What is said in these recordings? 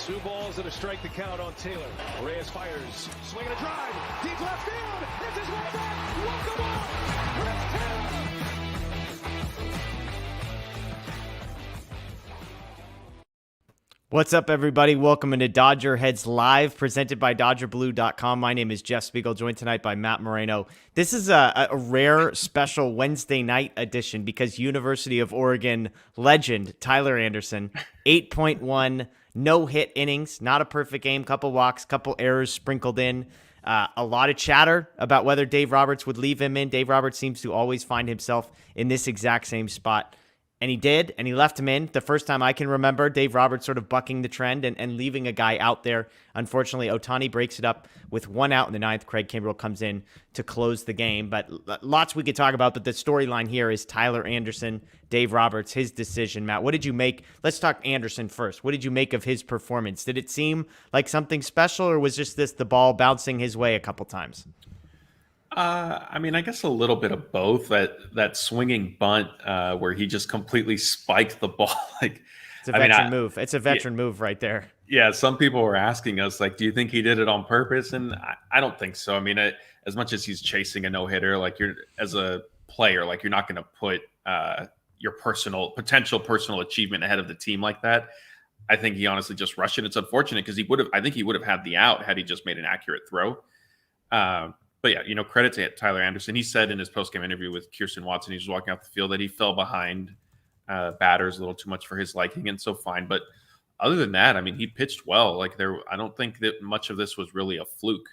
Two balls and a strike to count on Taylor. Reyes fires, swinging a drive, deep left field. It's his way back. Walk the ball. Chris Taylor. What's up, everybody? Welcome into DodgerHeads Live, presented by DodgerBlue.com. My name is Jeff Spiegel, joined tonight by Matt Moreno. This is a rare, special Wednesday night edition because University of Oregon legend Tyler Anderson, 8.1 no-hit innings, not a perfect game, couple walks, couple errors sprinkled in. A lot of chatter about whether Dave Roberts would leave him in. Dave Roberts seems to always find himself in this exact same spot. And he did, and he left him in. The first time I can remember Dave Roberts sort of bucking the trend and leaving a guy out there. Unfortunately, Ohtani breaks it up with one out in the ninth. Craig Kimbrell comes in to close the game. But lots we could talk about, but the storyline here is Tyler Anderson, Dave Roberts, his decision. Matt, what did you make? Let's talk Anderson first. What did you make of his performance? Did it seem like something special, or was just the ball bouncing his way a couple times? I guess a little bit of both. That swinging bunt where he just completely spiked the ball. It's a veteran move. It's a veteran move right there. Yeah, some people were asking us, do you think he did it on purpose? And I don't think so. As much as he's chasing a no-hitter, you're as a player, you're not going to put your potential personal achievement ahead of the team like that. I think he honestly just rushed it. It's unfortunate because I think he would have had the out had he just made an accurate throw. But yeah, credit to Tyler Anderson. He said in his postgame interview with Kirsten Watson, he was walking off the field, that he fell behind batters a little too much for his liking, and so fine. But other than that, he pitched well. I don't think that much of this was really a fluke.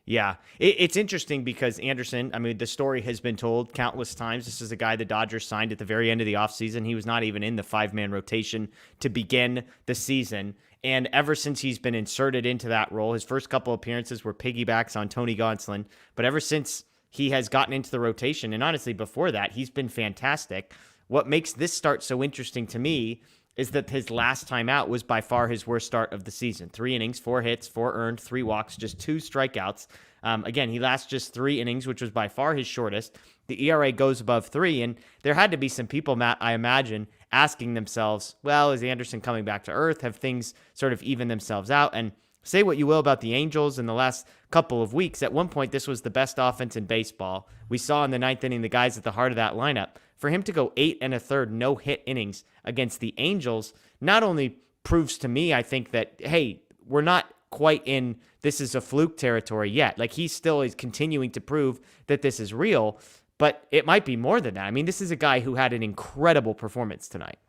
Yeah, it's interesting because Anderson, the story has been told countless times. This is a guy the Dodgers signed at the very end of the offseason. He was not even in the five-man rotation to begin the season. And ever since he's been inserted into that role, his first couple appearances were piggybacks on Tony Gonsolin. But ever since he has gotten into the rotation, and honestly before that, he's been fantastic. What makes this start so interesting to me is that his last time out was by far his worst start of the season. 3 innings, 4 hits, 4 earned, 3 walks, just 2 strikeouts. Again, he lasts just 3 innings, which was by far his shortest. The ERA goes above 3, and there had to be some people, Matt, I imagine, asking themselves, well, is Anderson coming back to earth? Have things sort of evened themselves out? And say what you will about the Angels in the last couple of weeks. At one point, this was the best offense in baseball. We saw in the 9th inning the guys at the heart of that lineup. For him to go 8 1/3 no-hit innings against the Angels not only proves to me, I think, that, hey, we're not quite in this is a fluke territory yet. He still is continuing to prove that this is real, but it might be more than that. This is a guy who had an incredible performance tonight.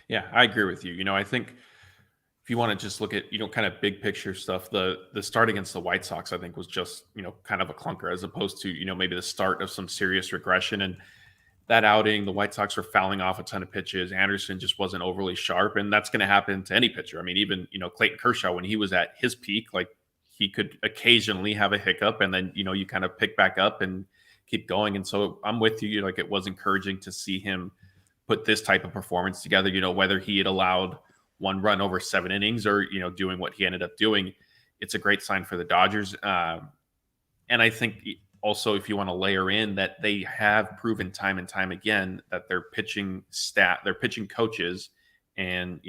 Yeah, I agree with you. I think if you want to just look at, kind of big picture stuff, the start against the White Sox, I think, was just, kind of a clunker as opposed to, maybe the start of some serious regression. And that outing, the White Sox were fouling off a ton of pitches. Anderson just wasn't overly sharp, and that's going to happen to any pitcher. Even, Clayton Kershaw, when he was at his peak, he could occasionally have a hiccup, and then, you kind of pick back up and keep going. And so I'm with you. It was encouraging to see him put this type of performance together, whether he had allowed 1 run over 7 innings or, doing what he ended up doing. It's a great sign for the Dodgers. And I think also, if you want to layer in that they have proven time and time again that their pitching staff, their pitching coaches, and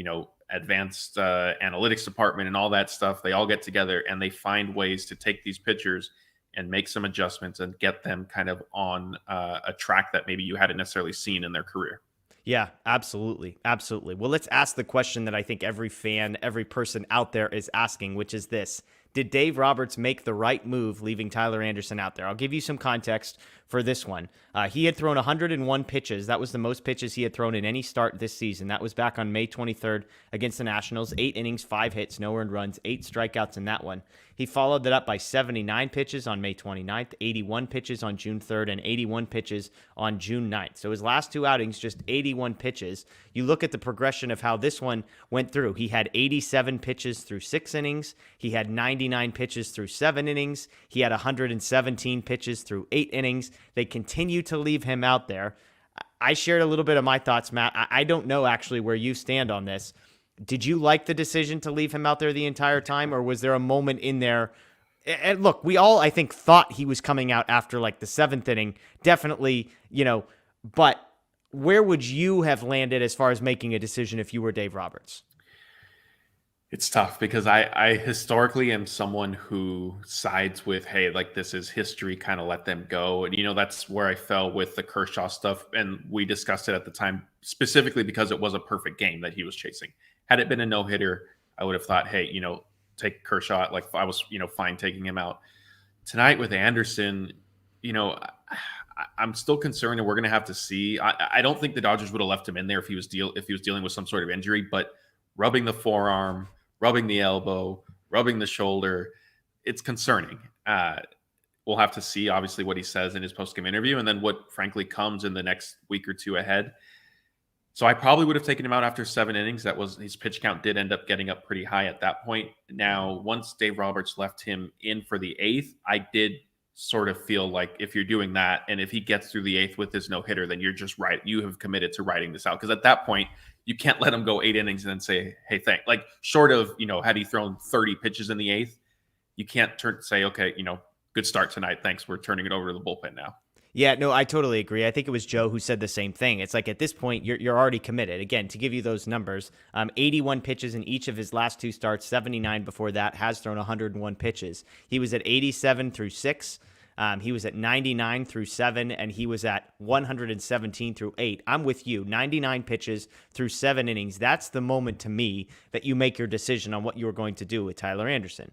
advanced analytics department and all that stuff, they all get together and they find ways to take these pitchers and make some adjustments and get them kind of on a track that maybe you hadn't necessarily seen in their career. Yeah, absolutely. Absolutely. Well, let's ask the question that I think every fan, every person out there is asking, which is this: did Dave Roberts make the right move leaving Tyler Anderson out there? I'll give you some context for this one. He had thrown 101 pitches. That was the most pitches he had thrown in any start this season. That was back on May 23rd against the Nationals. 8 innings, 5 hits, no earned runs, 8 strikeouts in that one. He followed that up by 79 pitches on May 29th, 81 pitches on June 3rd, and 81 pitches on June 9th. So his last 2 outings, just 81 pitches. You look at the progression of how this one went through. He had 87 pitches through 6 innings. He had 99 pitches through 7 innings. He had 117 pitches through 8 innings. They continue to leave him out there. I shared a little bit of my thoughts, Matt. I don't know actually where you stand on this. Did you like the decision to leave him out there the entire time, or was there a moment in there? And look, we all, I think, thought he was coming out after the 7th inning. Definitely, but where would you have landed as far as making a decision if you were Dave Roberts? It's tough because I historically am someone who sides with, hey, like this is history, kind of let them go. And, that's where I fell with the Kershaw stuff. And we discussed it at the time, specifically because it was a perfect game that he was chasing. Had it been a no hitter, I would have thought, hey, take Kershaw. Like I was, fine taking him out. Tonight with Anderson, I'm still concerned, and we're going to have to see. I don't think the Dodgers would have left him in there if he was dealing with some sort of injury, but rubbing the forearm, rubbing the elbow, rubbing the shoulder, it's concerning. We'll have to see, obviously, what he says in his post-game interview, and then what, frankly, comes in the next week or two ahead. So I probably would have taken him out after 7 innings. That was his pitch count did end up getting up pretty high at that point. Now, once Dave Roberts left him in for the 8th, I did sort of feel like if you're doing that, and if he gets through the 8th with his no-hitter, then you're just right. You have committed to writing this out. Because at that point, you can't let him go 8 innings and then say, hey, like short of, had he thrown 30 pitches in the 8th, you can't say, okay, good start tonight. Thanks. We're turning it over to the bullpen now. Yeah, no, I totally agree. I think it was Joe who said the same thing. It's like at this point, you're already committed. Again, to give you those numbers, 81 pitches in each of his last 2 starts, 79 before that, has thrown 101 pitches. He was at 87 through 6. He was at 99 through 7, and he was at 117 through 8. I'm with you. 99 pitches through 7 innings. That's the moment to me that you make your decision on what you were going to do with Tyler Anderson.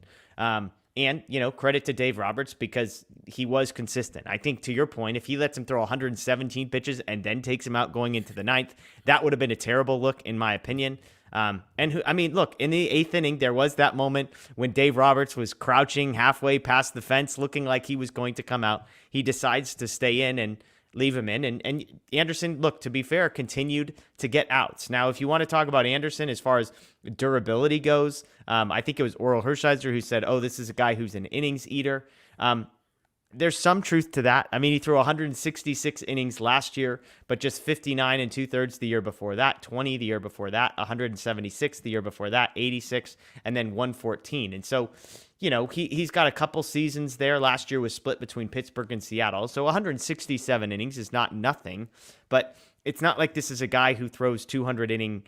And, credit to Dave Roberts because he was consistent. I think to your point, if he lets him throw 117 pitches and then takes him out going into the 9th, that would have been a terrible look, in my opinion. Look, in the 8th inning, there was that moment when Dave Roberts was crouching halfway past the fence, looking like he was going to come out. He decides to stay in and leave him in. And Anderson, look, to be fair, continued to get outs. Now, if you want to talk about Anderson as far as durability goes, I think it was Oral Hershiser who said, oh, this is a guy who's an innings eater. There's some truth to that. He threw 166 innings last year, but just 59 and 2/3 the year before that, 20 the year before that, 176 the year before that, 86, and then 114. And so, he's got a couple seasons there. Last year was split between Pittsburgh and Seattle. So 167 innings is not nothing, but it's not like this is a guy who throws 200 inning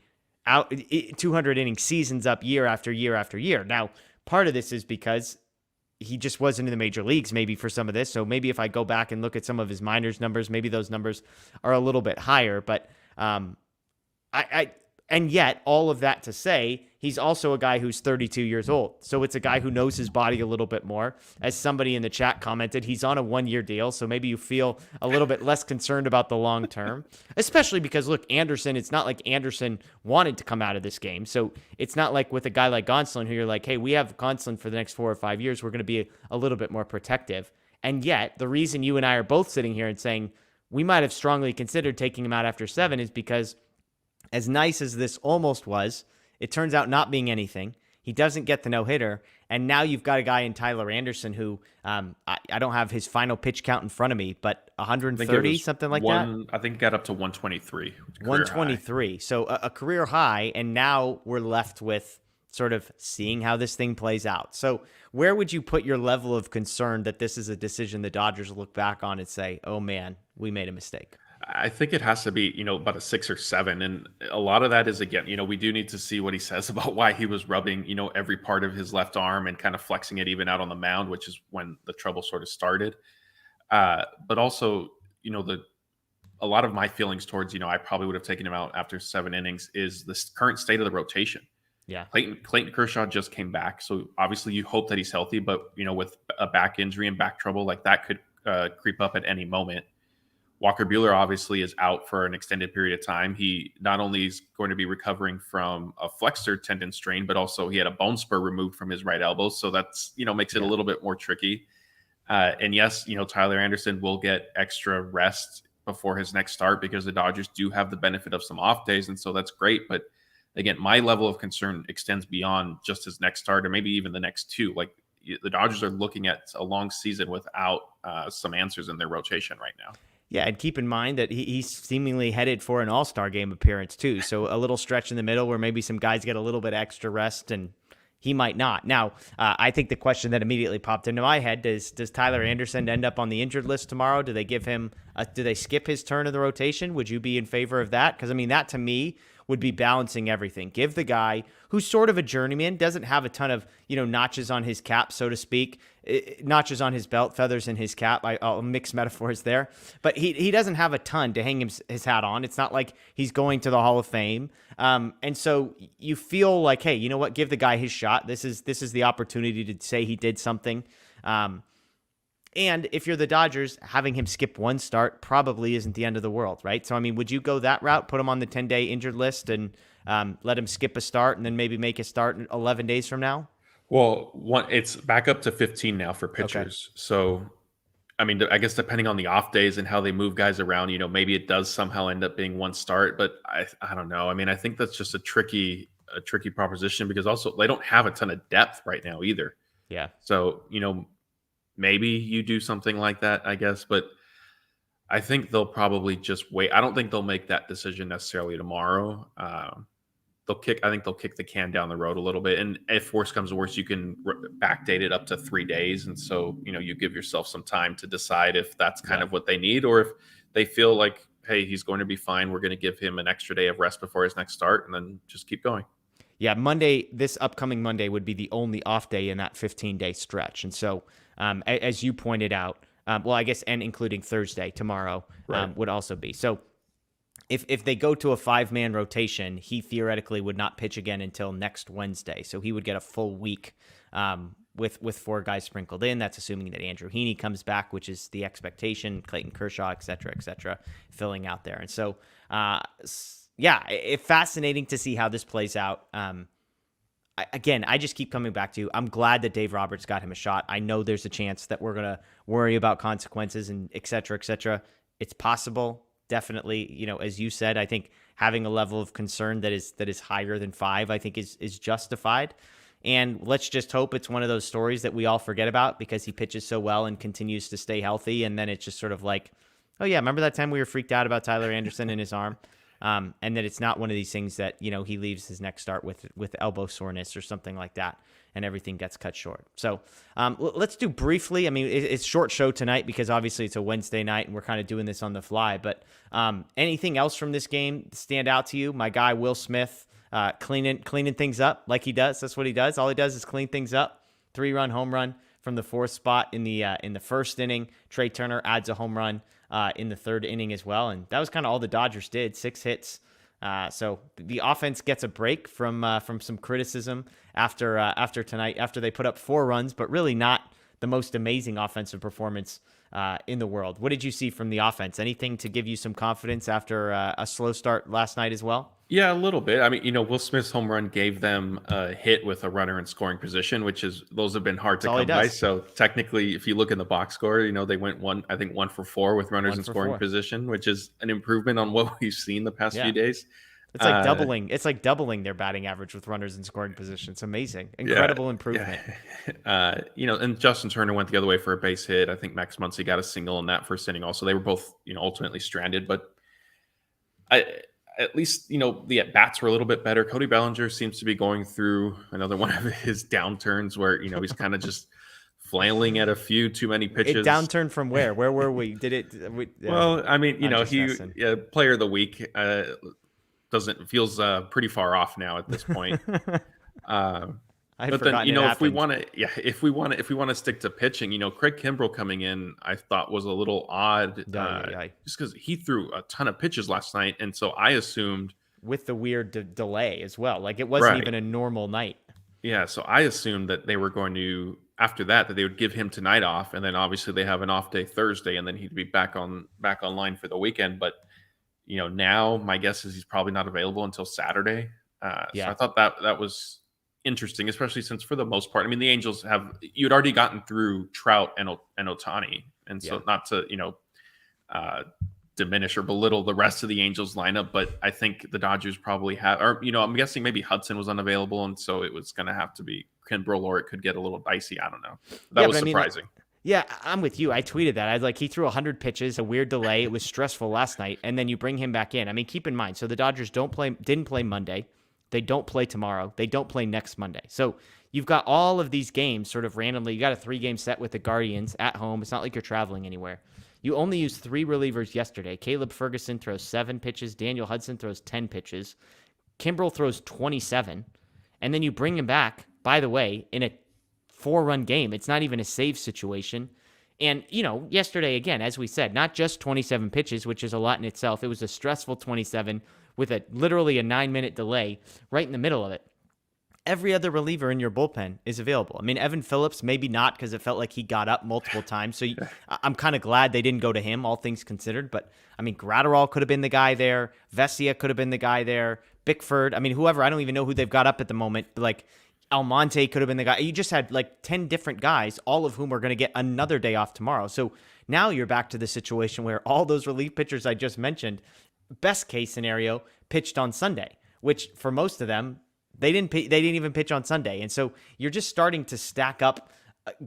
seasons up year after year after year. Now, part of this is because he just wasn't in the major leagues maybe for some of this. So maybe if I go back and look at some of his minors numbers, maybe those numbers are a little bit higher. But and yet all of that to say, he's also a guy who's 32 years old. So it's a guy who knows his body a little bit more. As somebody in the chat commented, he's on a 1-year deal. So maybe you feel a little bit less concerned about the long term, especially because, look, Anderson, it's not like Anderson wanted to come out of this game. So it's not like with a guy like Gonsolin who you're like, hey, we have Gonsolin for the next 4 or 5 years. We're going to be a little bit more protective. And yet the reason you and I are both sitting here and saying we might have strongly considered taking him out after 7 is because as nice as this almost was, it turns out not being anything. He doesn't get the no-hitter, and now you've got a guy in Tyler Anderson who I don't have his final pitch count in front of me, but 130, something like that? I think it got up to 123. 123. So a career high, and now we're left with sort of seeing how this thing plays out. So where would you put your level of concern that this is a decision the Dodgers look back on and say, oh, man, we made a mistake? I think it has to be, about a 6 or 7. And a lot of that is, again, we do need to see what he says about why he was rubbing, every part of his left arm and kind of flexing it even out on the mound, which is when the trouble sort of started. But also, a lot of my feelings towards, I probably would have taken him out after 7 innings is the current state of the rotation. Yeah. Clayton Kershaw just came back. So obviously you hope that he's healthy, but, with a back injury and back trouble, like that could creep up at any moment. Walker Buehler obviously is out for an extended period of time. He not only is going to be recovering from a flexor tendon strain, but also he had a bone spur removed from his right elbow. So that's, makes it a little bit more tricky. And yes, Tyler Anderson will get extra rest before his next start because the Dodgers do have the benefit of some off days. And so that's great. But again, my level of concern extends beyond just his next start or maybe even the next 2. Like the Dodgers are looking at a long season without some answers in their rotation right now. Yeah, and keep in mind that he's seemingly headed for an all-star game appearance too. So a little stretch in the middle where maybe some guys get a little bit extra rest and he might not. Now, I think the question that immediately popped into my head, does Tyler Anderson end up on the injured list tomorrow? Do they give him do they skip his turn of the rotation? Would you be in favor of that? Because, that to me would be balancing everything. Give the guy who's sort of a journeyman, doesn't have a ton of, notches on his cap, so to speak, notches on his belt, feathers in his cap. I'll mix metaphors there, but he doesn't have a ton to hang his hat on. It's not like he's going to the Hall of Fame. And so you feel like, hey, you know what? Give the guy his shot. This is the opportunity to say he did something. And if you're the Dodgers, having him skip one start probably isn't the end of the world, right? So, I mean, would you go that route, put him on the 10-day injured list and let him skip a start and then maybe make a start in 11 days from now? Well, it's back up to 15 now for pitchers. Okay. So, I mean, I guess depending on the off days and how they move guys around, maybe it does somehow end up being one start. But I don't know. I mean, I think that's just a tricky proposition because also they don't have a ton of depth right now either. Yeah. So, maybe you do something like that, I guess, but I think they'll probably just wait. I don't think they'll make that decision necessarily tomorrow. I think they'll kick the can down the road a little bit. And if worse comes to worse, you can backdate it up to 3 days. And so, you give yourself some time to decide if that's kind of what they need, or if they feel like, hey, he's going to be fine. We're going to give him an extra day of rest before his next start and then just keep going. Yeah, this upcoming Monday would be the only off day in that 15-day stretch. And so, as you pointed out, I guess, and including Thursday, tomorrow, right, would also be. So if they go to a 5-man rotation, he theoretically would not pitch again until next Wednesday. So he would get a full week with 4 guys sprinkled in. That's assuming that Andrew Heaney comes back, which is the expectation, Clayton Kershaw, et cetera, filling out there. And so, it's fascinating to see how this plays out. I just keep coming back to, I'm glad that Dave Roberts got him a shot. I know there's a chance that we're going to worry about consequences and et cetera. It's possible, definitely. As you said, I think having a level of concern that is higher than 5, I think is justified. And let's just hope it's one of those stories that we all forget about because he pitches so well and continues to stay healthy. And then it's just sort of like, oh yeah, remember that time we were freaked out about Tyler Anderson and his arm? And that it's not one of these things that, he leaves his next start with elbow soreness or something like that, and everything gets cut short. So let's do briefly. I mean, it's short show tonight because obviously it's a Wednesday night and we're kind of doing this on the fly. But anything else from this game stand out to you? My guy Will Smith cleaning things up like he does. That's what he does. All he does is clean things up. 3-run home run from the 4th spot in the first inning. Trey Turner adds a home run in the 3rd inning as well. And that was kind of all the Dodgers did, 6 hits. So the offense gets a break from some criticism after tonight, after they put up 4 runs, but really not the most amazing offensive performance in the world. What did you see from the offense? Anything to give you some confidence after a slow start last night as well? Yeah, a little bit. I mean, Will Smith's home run gave them a hit with a runner in scoring position, those have been hard to come by. So technically, if you look in the box score, they went 1 for 4 with runners in scoring position, which is an improvement on what we've seen the past few days. It's like doubling. It's like doubling their batting average with runners in scoring position. It's amazing, incredible improvement. Yeah. And Justin Turner went the other way for a base hit. I think Max Muncy got a single in that first inning. Also, they were both ultimately stranded, but at least, the at-bats were a little bit better. Cody Ballinger seems to be going through another one of his downturns where, he's kind of just flailing at a few too many pitches. It downturn from where? Where were we? Did it? Well, I mean, player of the week feels pretty far off now at this point. But then, if we want to stick to pitching, Craig Kimbrell coming in, I thought was a little odd, just because he threw a ton of pitches last night, and so I assumed with the weird delay as well, like it wasn't even a normal night. Yeah, so I assumed that they were going to after that they would give him tonight off, and then obviously they have an off day Thursday, and then he'd be back online for the weekend. But now my guess is he's probably not available until Saturday. So I thought that was interesting, especially since for the most part, I mean, the Angels you'd already gotten through Trout and Ohtani. And so not to, diminish or belittle the rest of the Angels lineup, but I think the Dodgers probably I'm guessing maybe Hudson was unavailable. And so it was going to have to be Kimbrell, or it could get a little dicey. I don't know. That was surprising. Yeah, I'm with you. I tweeted that. I was like, he threw 100 pitches, a weird delay. It was stressful last night. And then you bring him back in. I mean, keep in mind, so the Dodgers didn't play Monday. They don't play tomorrow. They don't play next Monday. So you've got all of these games sort of randomly. You got a 3-game set with the Guardians at home. It's not like you're traveling anywhere. You only used 3 relievers yesterday. Caleb Ferguson throws 7 pitches. Daniel Hudson throws 10 pitches. Kimbrel throws 27, and then you bring him back, by the way, in a 4-run game. It's not even a save situation. And, yesterday, again, as we said, not just 27 pitches, which is a lot in itself. It was a stressful 27 with literally a 9-minute delay right in the middle of it. Every other reliever in your bullpen is available. I mean, Evan Phillips, maybe not, because it felt like he got up multiple times. So I'm kind of glad they didn't go to him, all things considered. But, I mean, Gratterall could have been the guy there. Vesia could have been the guy there. Bickford, I mean, whoever. I don't even know who they've got up at the moment. But, like, Almonte could have been the guy. You just had, like, 10 different guys, all of whom are going to get another day off tomorrow. So now you're back to the situation where all those relief pitchers I just mentioned, best case scenario, pitched on Sunday, which for most of them, they didn't even pitch on Sunday. And so you're just starting to stack up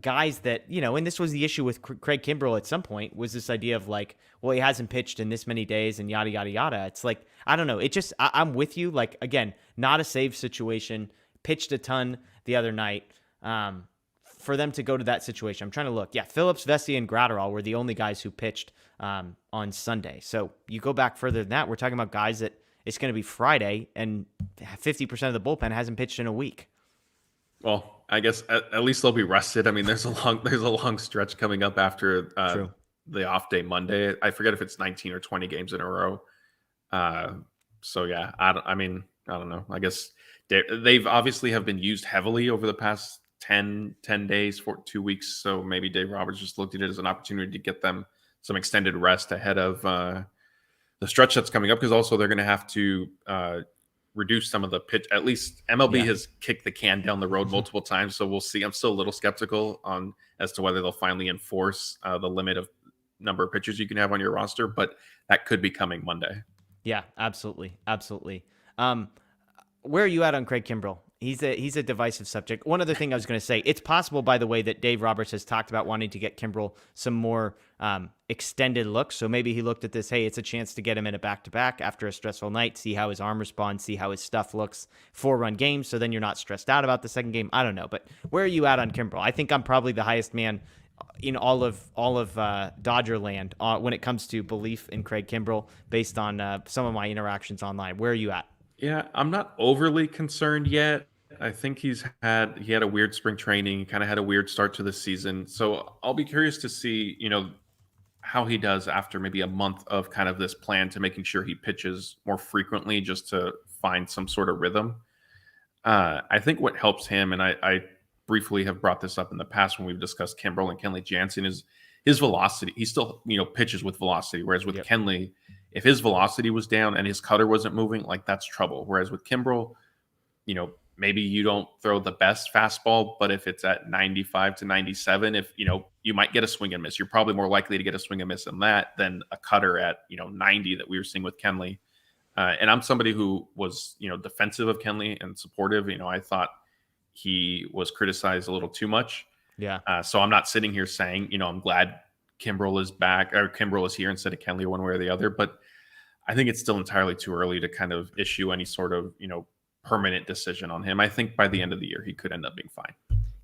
guys that, and this was the issue with Craig Kimbrel at some point, was this idea of like, well, he hasn't pitched in this many days and yada, yada, yada. It's like, I don't know. It just, I'm with you. Like, again, not a save situation, pitched a ton the other night. For them to go to that situation, I'm trying to look. Yeah, Phillips, Vesia, and Gratterall were the only guys who pitched on Sunday. So you go back further than that, we're talking about guys that it's going to be Friday, and 50% of the bullpen hasn't pitched in a week. Well, I guess at least they'll be rested. I mean, there's a long stretch coming up after the off day Monday. I forget if it's 19 or 20 games in a row. So yeah, I don't know. I guess they've obviously have been used heavily over the past 10 days, 2 weeks. So maybe Dave Roberts just looked at it as an opportunity to get them some extended rest ahead of the stretch that's coming up, because also they're going to have to reduce some of the pitch. At least MLB has kicked the can down the road multiple times, so we'll see. I'm still a little skeptical as to whether they'll finally enforce the limit of number of pitchers you can have on your roster, but that could be coming Monday. Yeah, absolutely. Where are you at on Craig Kimbrel? He's a divisive subject. One other thing I was going to say, it's possible, by the way, that Dave Roberts has talked about wanting to get Kimbrel some more extended looks. So maybe he looked at this, hey, it's a chance to get him in a back-to-back after a stressful night, see how his arm responds, see how his stuff looks, 4-run games, so then you're not stressed out about the second game. I don't know, but where are you at on Kimbrel? I think I'm probably the highest man in all of Dodger land when it comes to belief in Craig Kimbrel based on some of my interactions online. Where are you at? Yeah, I'm not overly concerned yet. I think he had a weird spring training. He kind of had a weird start to the season. So I'll be curious to see, how he does after maybe a month of kind of this plan to making sure he pitches more frequently just to find some sort of rhythm. I think what helps him, and I briefly have brought this up in the past when we've discussed Kimbrel and Kenley Jansen, is his velocity. He still, pitches with velocity. Whereas with Kenley, if his velocity was down and his cutter wasn't moving, like that's trouble. Whereas with Kimbrel, maybe you don't throw the best fastball, but if it's at 95 to 97, if, you might get a swing and miss. You're probably more likely to get a swing and miss than that than a cutter at, 90 that we were seeing with Kenley. And I'm somebody who was, defensive of Kenley and supportive. I thought he was criticized a little too much. Yeah. So I'm not sitting here saying, I'm glad Kimbrel is back or Kimbrel is here instead of Kenley one way or the other. But I think it's still entirely too early to kind of issue any sort of, permanent decision on him. I think by the end of the year, he could end up being fine.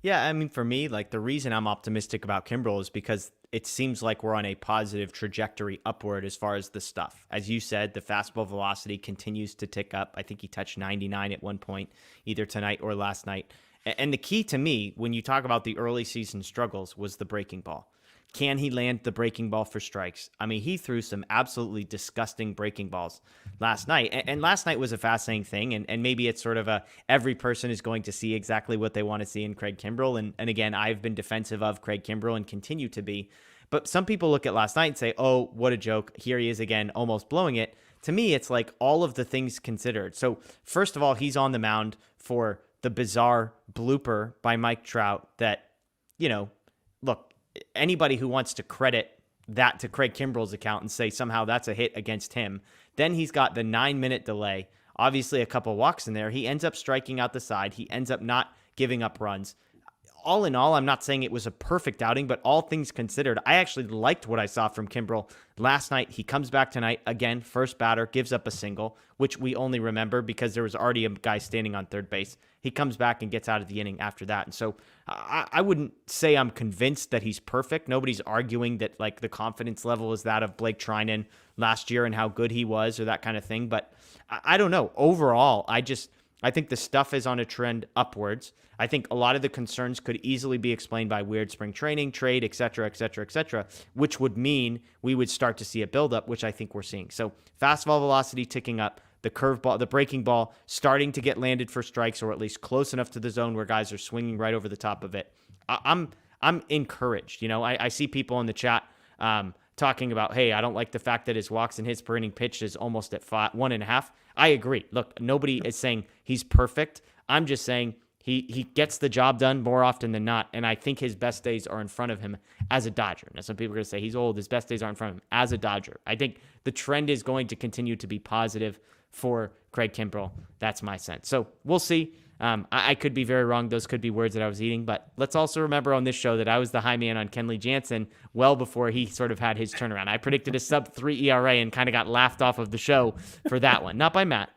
Yeah, I mean, for me, like the reason I'm optimistic about Kimbrel is because it seems like we're on a positive trajectory upward as far as the stuff. As you said, the fastball velocity continues to tick up. I think he touched 99 at one point, either tonight or last night. And the key to me, when you talk about the early season struggles, was the breaking ball. Can he land the breaking ball for strikes? I mean, he threw some absolutely disgusting breaking balls last night. And last night was a fascinating thing. And maybe it's sort of every person is going to see exactly what they want to see in Craig Kimbrel. And again, I've been defensive of Craig Kimbrel and continue to be. But some people look at last night and say, oh, what a joke. Here he is again, almost blowing it. To me, it's like all of the things considered. So first of all, he's on the mound for the bizarre blooper by Mike Trout that, look, anybody who wants to credit that to Craig Kimbrel's account and say somehow that's a hit against him, then he's got the 9-minute delay. Obviously, a couple walks in there. He ends up striking out the side. He ends up not giving up runs. All in all, I'm not saying it was a perfect outing, but all things considered, I actually liked what I saw from Kimbrel last night. He comes back tonight, again, first batter, gives up a single, which we only remember because there was already a guy standing on third base. He comes back and gets out of the inning after that. And so I wouldn't say I'm convinced that he's perfect. Nobody's arguing that like the confidence level is that of Blake Trinan last year and how good he was or that kind of thing. But I don't know. Overall, I think the stuff is on a trend upwards. I think a lot of the concerns could easily be explained by weird spring training, trade, et cetera, which would mean we would start to see a buildup, which I think we're seeing. So fastball velocity ticking up, the curveball, the breaking ball starting to get landed for strikes, or at least close enough to the zone where guys are swinging right over the top of it. I'm encouraged. I see people in the chat talking about, hey, I don't like the fact that his walks and hits per inning pitched is almost at 1.5. I agree. Look, nobody is saying he's perfect. I'm just saying he gets the job done more often than not, and I think his best days are in front of him as a Dodger. Now, some people are going to say he's old. His best days aren't in front of him as a Dodger. I think the trend is going to continue to be positive for Craig Kimbrell. That's my sense. So we'll see. I could be very wrong. Those could be words that I was eating. But let's also remember on this show that I was the high man on Kenley Jansen well before he sort of had his turnaround. I predicted a sub-3 ERA and kind of got laughed off of the show for that one. Not by Matt.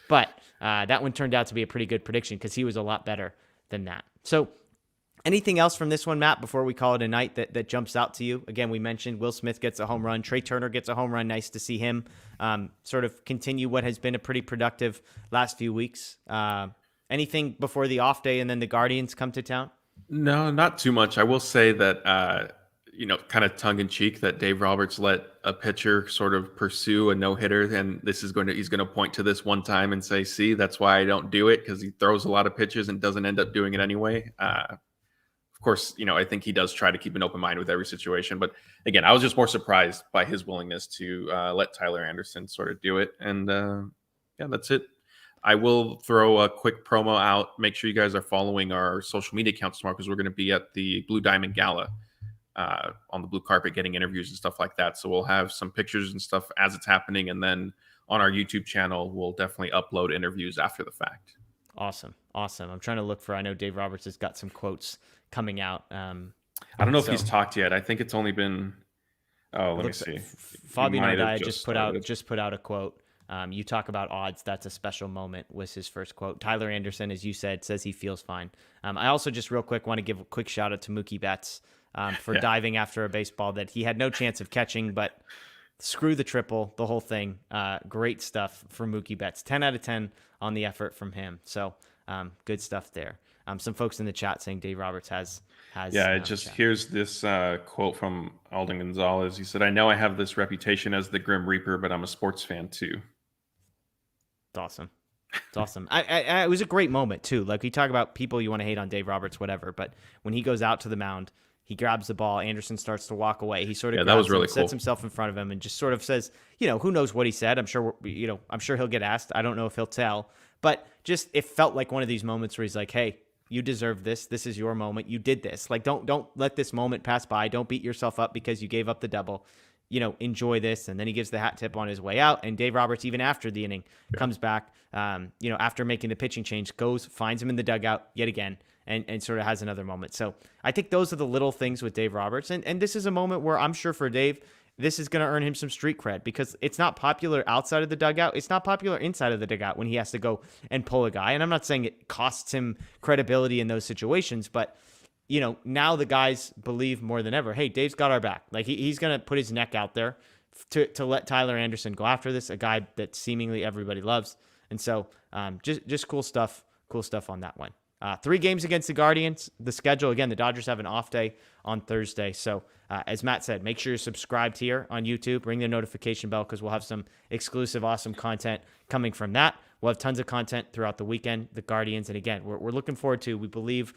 But that one turned out to be a pretty good prediction because he was a lot better than that. So anything else from this one, Matt, before we call it a night that jumps out to you? Again, we mentioned Will Smith gets a home run. Trey Turner gets a home run. Nice to see him sort of continue what has been a pretty productive last few weeks. Anything before the off day and then the Guardians come to town? No, not too much. I will say that, kind of tongue in cheek, that Dave Roberts let a pitcher sort of pursue a no-hitter. And he's going to point to this one time and say, see, that's why I don't do it, because he throws a lot of pitches and doesn't end up doing it anyway. Of course, I think he does try to keep an open mind with every situation. But again, I was just more surprised by his willingness to let Tyler Anderson sort of do it. And that's it. I will throw a quick promo out. Make sure you guys are following our social media accounts tomorrow, because we're going to be at the Blue Diamond Gala on the blue carpet getting interviews and stuff like that. So we'll have some pictures and stuff as it's happening. And then on our YouTube channel, we'll definitely upload interviews after the fact. Awesome. I'm trying to look I know Dave Roberts has got some quotes coming out. I don't know if he's talked yet. I think it's only been, let me see. Fabio Nardai just put out a quote. You talk about odds. That's a special moment was his first quote. Tyler Anderson, as you said, says he feels fine. I also just real quick want to give a quick shout out to Mookie Betts for diving after a baseball that he had no chance of catching, but screw the triple, the whole thing. Great stuff for Mookie Betts. 10 out of 10 on the effort from him. So good stuff there. Some folks in the chat saying Dave Roberts has. Here's this quote from Alden Gonzalez. He said, "I know I have this reputation as the Grim Reaper, but I'm a sports fan too." It's awesome. It was a great moment too. Like, we talk about people you want to hate on Dave Roberts, whatever, but when he goes out to the mound, he grabs the ball. Anderson starts to walk away. He sort of that was really cool. Sets himself in front of him and just sort of says, who knows what he said. I'm sure he'll get asked. I don't know if he'll tell, but just, it felt like one of these moments where he's like, hey, you deserve this. This is your moment. You did this. Like, don't let this moment pass by. Don't beat yourself up because you gave up the double. Enjoy this. And then he gives the hat tip on his way out. And Dave Roberts, even after the inning, comes back, after making the pitching change, finds him in the dugout yet again, and sort of has another moment. So I think those are the little things with Dave Roberts. And this is a moment where I'm sure for Dave, this is going to earn him some street cred, because it's not popular outside of the dugout. It's not popular inside of the dugout when he has to go and pull a guy. And I'm not saying it costs him credibility in those situations, but now the guys believe more than ever, hey, Dave's got our back. Like, he's going to put his neck out there to let Tyler Anderson go after this, a guy that seemingly everybody loves. And so just cool stuff on that one. 3 games against the Guardians. The schedule, again, the Dodgers have an off day on Thursday. So as Matt said, make sure you're subscribed here on YouTube. Ring the notification bell, because we'll have some exclusive, awesome content coming from that. We'll have tons of content throughout the weekend, the Guardians. And again, we're looking forward to, we believe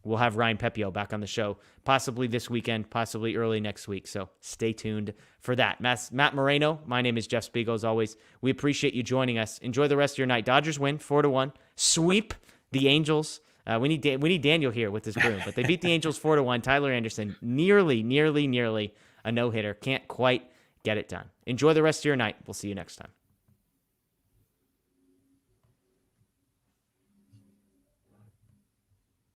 we'll have Ryan Pepio back on the show, possibly this weekend, possibly early next week. So stay tuned for that. Matt Moreno, my name is Jeff Spiegel. As always, we appreciate you joining us. Enjoy the rest of your night. Dodgers win 4-1. Sweep the Angels. We need Daniel here with his broom, but they beat the Angels 4-1. Tyler Anderson, nearly a no-hitter. Can't quite get it done. Enjoy the rest of your night. We'll see you next time.